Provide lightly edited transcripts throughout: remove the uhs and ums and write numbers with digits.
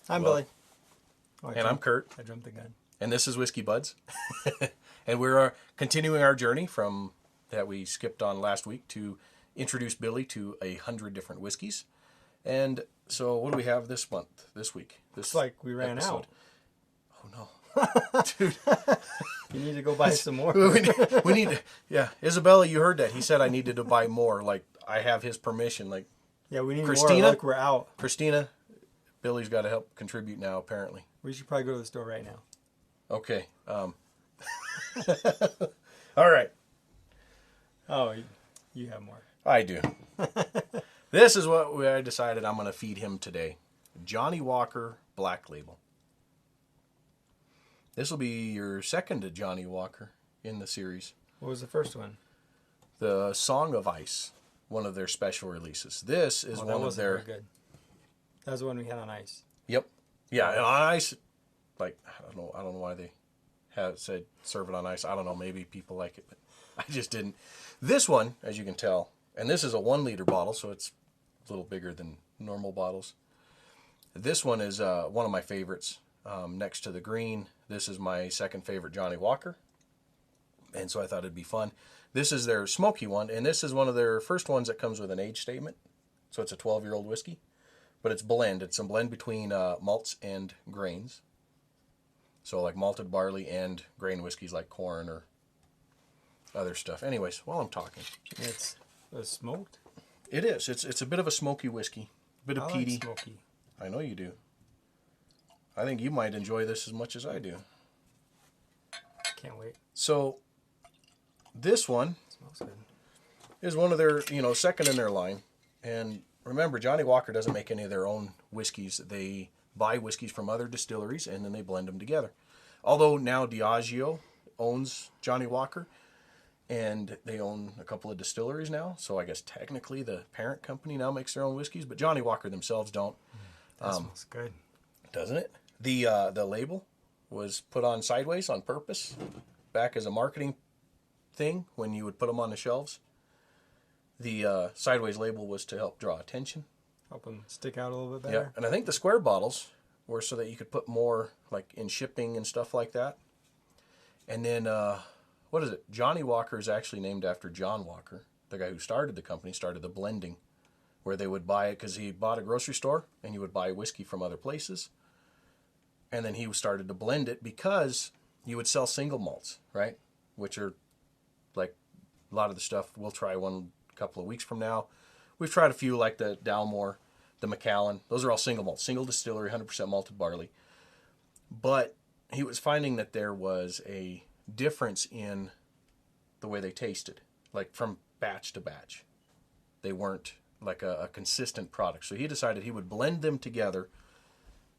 I'm Billy. Oh, And I'm Kurt. I jumped the gun. And this is Whiskey Buds. And we're continuing our journey from that we skipped on last week to introduce Billy to 100 different whiskeys. And so what do we have this week? It's like we ran out. Oh, no. Dude. You need to go buy some more. we need, yeah. Isabella, you heard that. He said I needed to buy more. Like, I have his permission. Like, yeah, we need Christina, more. Like, we're out. Christina, Billy's got to help contribute now, apparently. We should probably go to the store right now. Okay. All right. Oh, you have more. I do. This is what I decided I'm going to feed him today. Johnnie Walker Black Label. This will be your second Johnnie Walker in the series. What was the first one? The Song of Ice, one of their special releases. This is one of their... Very good. That was the one we had on ice. Yep. Yeah, and on ice, like, I don't know why they had said serve it on ice. I don't know, maybe people like it, but I just didn't. This one, as you can tell, and this is a 1 liter bottle, so it's a little bigger than normal bottles. This one is one of my favorites. Next to the green, this is my second favorite Johnnie Walker, and so I thought it'd be fun. This is their smoky one, and this is one of their first ones that comes with an age statement. So it's a 12-year-old whiskey, but it's blend. It's a blend between malts and grains. So like malted barley and grain whiskeys like corn or other stuff. Anyways, while I'm talking. It's smoked? It is. It's a bit of a smoky whiskey. A bit of peaty. Like smoky. I know you do. I think you might enjoy this as much as I do. Can't wait. So this one Smells good. is one of their, second in their line. And remember, Johnnie Walker doesn't make any of their own whiskeys. They buy whiskeys from other distilleries and then they blend them together. Although now Diageo owns Johnnie Walker and they own a couple of distilleries now. So I guess technically the parent company now makes their own whiskeys, but Johnnie Walker themselves don't. That smells good. Doesn't it? The label was put on sideways on purpose back as a marketing thing when you would put them on the shelves. The sideways label was to help draw attention. Help them stick out a little bit better. Yeah, and I think the square bottles were so that you could put more like in shipping and stuff like that. And then, what is it? Johnnie Walker is actually named after John Walker, the guy who started the company, started the blending, where they would buy it because he bought a grocery store and he would buy whiskey from other places. And then he started to blend it because you would sell single malts, right? Which are like a lot of the stuff. We'll try one a couple of weeks from now. We've tried a few like the Dalmore, the Macallan. Those are all single malts, single distillery, 100% malted barley. But he was finding that there was a difference in the way they tasted, like from batch to batch. They weren't like a consistent product. So he decided he would blend them together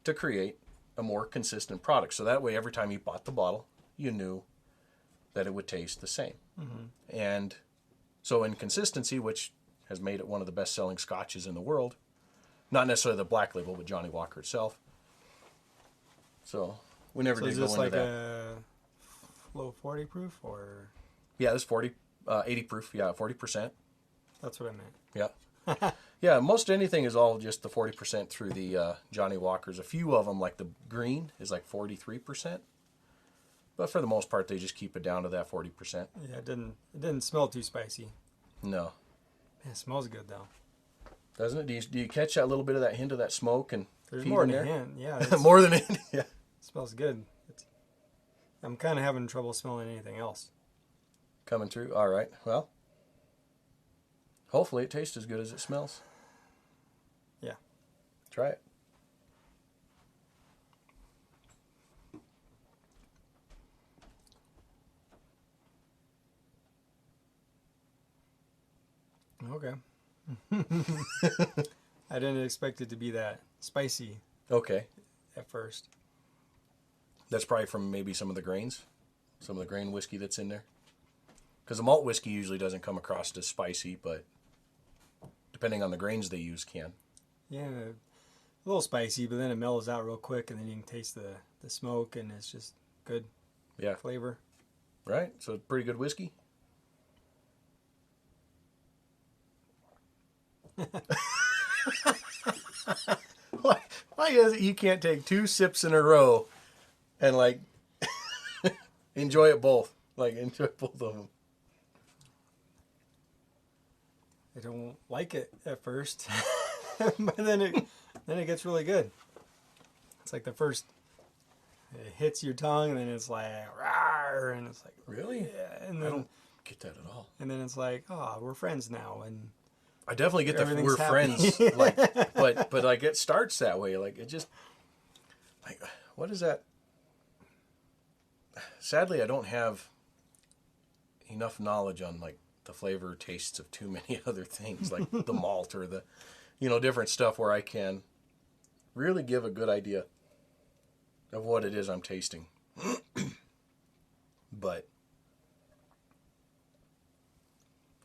to create a more consistent product. So that way, every time you bought the bottle, you knew that it would taste the same. Mm-hmm. And so in consistency, which has made it one of the best-selling scotches in the world, not necessarily the Black Label, but Johnnie Walker itself. So we never did go into that. Is this like a low 40 proof or? Yeah, this 80 proof. Yeah, 40%. That's what I meant. Yeah. Yeah, most anything is all just the 40% through the Johnnie Walkers. A few of them, like the green, is like 43%. But for the most part, they just keep it down to that 40%. Yeah, it didn't smell too spicy. No. Man, it smells good, though. Doesn't it? Do you catch that little bit of that hint of that smoke and There's feed more in than there? a hint. Yeah. More than a hint, yeah. It smells good. I'm kind of having trouble smelling anything else. Coming through? All right. Well, hopefully it tastes as good as it smells. Yeah. Try it. Okay. I didn't expect it to be that spicy Okay. at first. That's probably from maybe some of the grains, some of the grain whiskey that's in there. Because the malt whiskey usually doesn't come across as spicy, but depending on the grains they use, can. Yeah, a little spicy, but then it mellows out real quick, and then you can taste the smoke, and it's just good flavor. Right? So pretty good whiskey. Why you can't take 2 sips in a row and like enjoy it both. Like enjoy both of them. I don't like it at first, but then it gets really good. It's like the first, it hits your tongue, and then it's like, rawr, and it's like, really? Yeah, and then, I don't get that at all. And then it's like, oh, we're friends now, and I definitely get that we're happy. friends. Like, but like it starts that way. Like it just, like, what is that? Sadly, I don't have enough knowledge on like the flavor tastes of too many other things, like the malt or the, different stuff where I can really give a good idea of what it is I'm tasting. But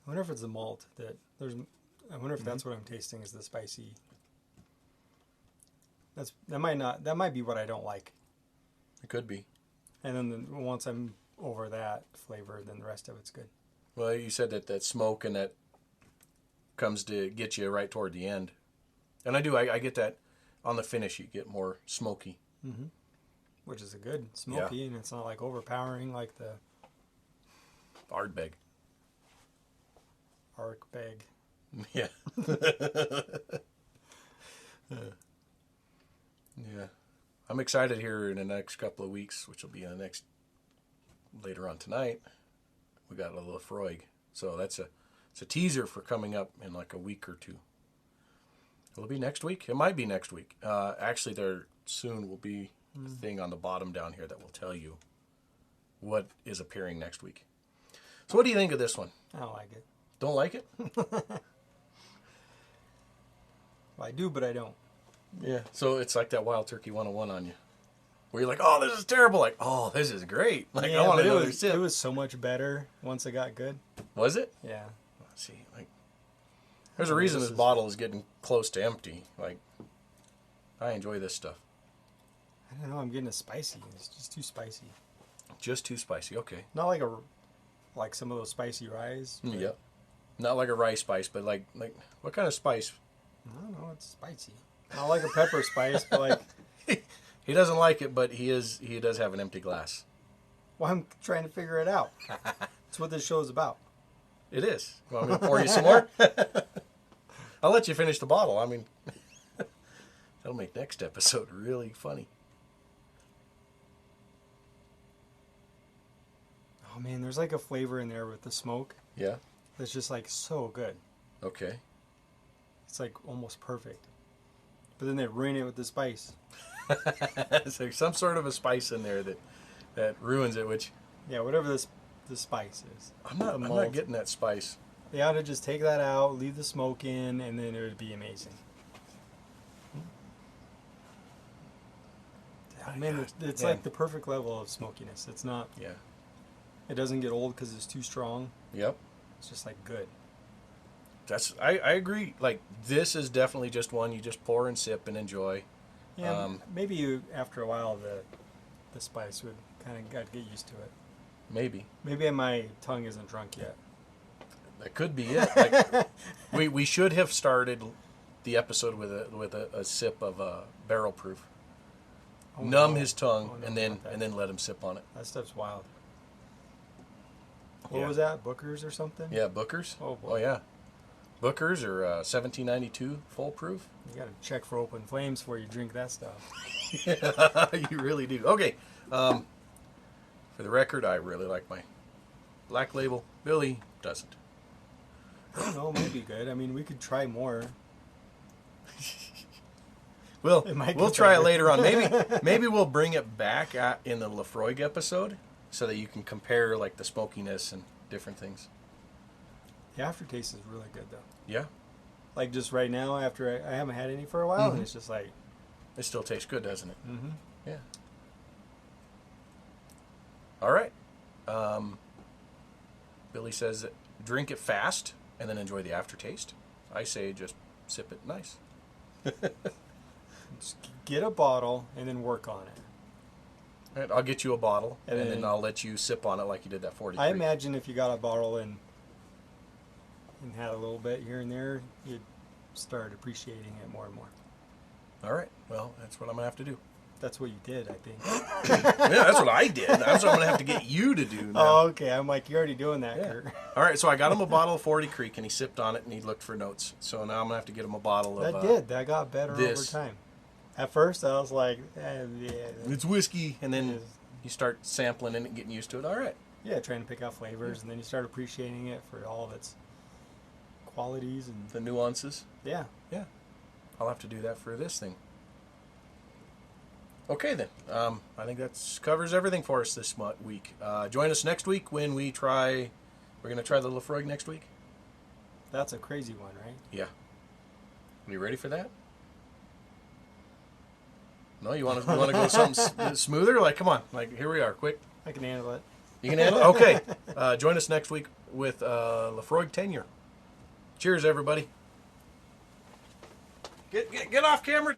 I wonder if it's the malt that there's. I wonder if that's what I'm tasting is the spicy. That might be what I don't like. It could be. And then once I'm over that flavor, then the rest of it's good. Well, you said that smoke and that comes to get you right toward the end. And I get that on the finish. You get more smoky. Mm-hmm. Which is a good smoky, and it's not like overpowering like the Ardbeg. Arkbeg. Yeah. Yeah. I'm excited here in the next couple of weeks, which will be later on tonight. We got a Lafroig. So it's a teaser for coming up in like a week or two. Will it be next week? It might be next week. Actually, there soon will be a thing on the bottom down here that will tell you what is appearing next week. So what do you think of this one? I don't like it. Don't like it? Well, I do, but I don't. Yeah. So it's like that Wild Turkey 101 on you. Where you're like, oh, this is terrible. Like, oh, this is great. Like, yeah, I want another sip. It was so much better once it got good. Was it? Yeah. Let's see. Like, there's a reason this bottle is getting close to empty. Like, I enjoy this stuff. I don't know. I'm getting a spicy. It's just too spicy. Just too spicy. Okay. Not like some of those spicy ryes. Yeah. Not like a rye spice, but like what kind of spice? I don't know. It's spicy. Not like a pepper spice, but like. He doesn't like it, but he does have an empty glass. Well, I'm trying to figure it out. That's what this show is about. It is. You want me to pour you some more? I'll let you finish the bottle. I mean, that'll make next episode really funny. Oh man, there's like a flavor in there with the smoke. Yeah. That's just like so good. Okay. It's like almost perfect. But then they ruin it with the spice. So some sort of a spice in there that ruins it, which... Yeah, whatever the spice is. I'm not getting that spice. They ought to just take that out, leave the smoke in, and then it would be amazing. Man, it's like the perfect level of smokiness. It's not... Yeah. It doesn't get old because it's too strong. Yep. It's just like good. I agree. Like, this is definitely just one you just pour and sip and enjoy. Yeah, maybe after a while the spice would kind of get used to it. Maybe my tongue isn't drunk yet. That could be it. Like, we should have started the episode with a sip of barrel proof. Numb his tongue and then let him sip on it. That stuff's wild. What was that? Booker's or something? Yeah, Booker's. Oh boy. Oh yeah. Booker's or 1792 full proof. You got to check for open flames before you drink that stuff. You really do. Okay. For the record, I really like my Black Label. Billy doesn't. I don't know. It might be good. I mean, we could try more. We'll try it later on. Maybe we'll bring it back in the Lafroig episode so that you can compare like the smokiness and different things. The aftertaste is really good though. Yeah. Like just right now, after I haven't had any for a while, and it's just like... It still tastes good, doesn't it? Mm-hmm. Yeah. All right. Billy says drink it fast and then enjoy the aftertaste. I say just sip it nice. Just get a bottle and then work on it. All right, I'll get you a bottle and then I'll let you sip on it like you did that 43. I imagine if you got a bottle and had a little bit here and there, you'd start appreciating it more and more. All right. Well, that's what I'm gonna have to do. That's what you did, I think. Yeah, that's what I did. That's what I'm gonna have to get you to do now. Oh, okay. I'm like, you're already doing that, Yeah. Kurt. All right. So I got him a bottle of 40 Creek, and he sipped on it, and he looked for notes. So now I'm gonna have to get him a bottle of. That got better this. over time. At first, I was like, yeah, It's whiskey, and then you start sampling it and getting used to it. All right. yeah, trying to pick out flavors, and then you start appreciating it for all of its qualities and The nuances. yeah. Yeah. I'll have to do that for this thing. Okay, then. I think that covers everything for us this week. Join us next week when we try. We're going to try the Lafroig next week. That's a crazy one, right? Yeah. Are you ready for that? No, you want to go something smoother? Like, come on. Like, here we are. Quick. I can handle it. You can handle it? Okay. Join us next week with Lafroig Tenure. Cheers, everybody. Get off camera.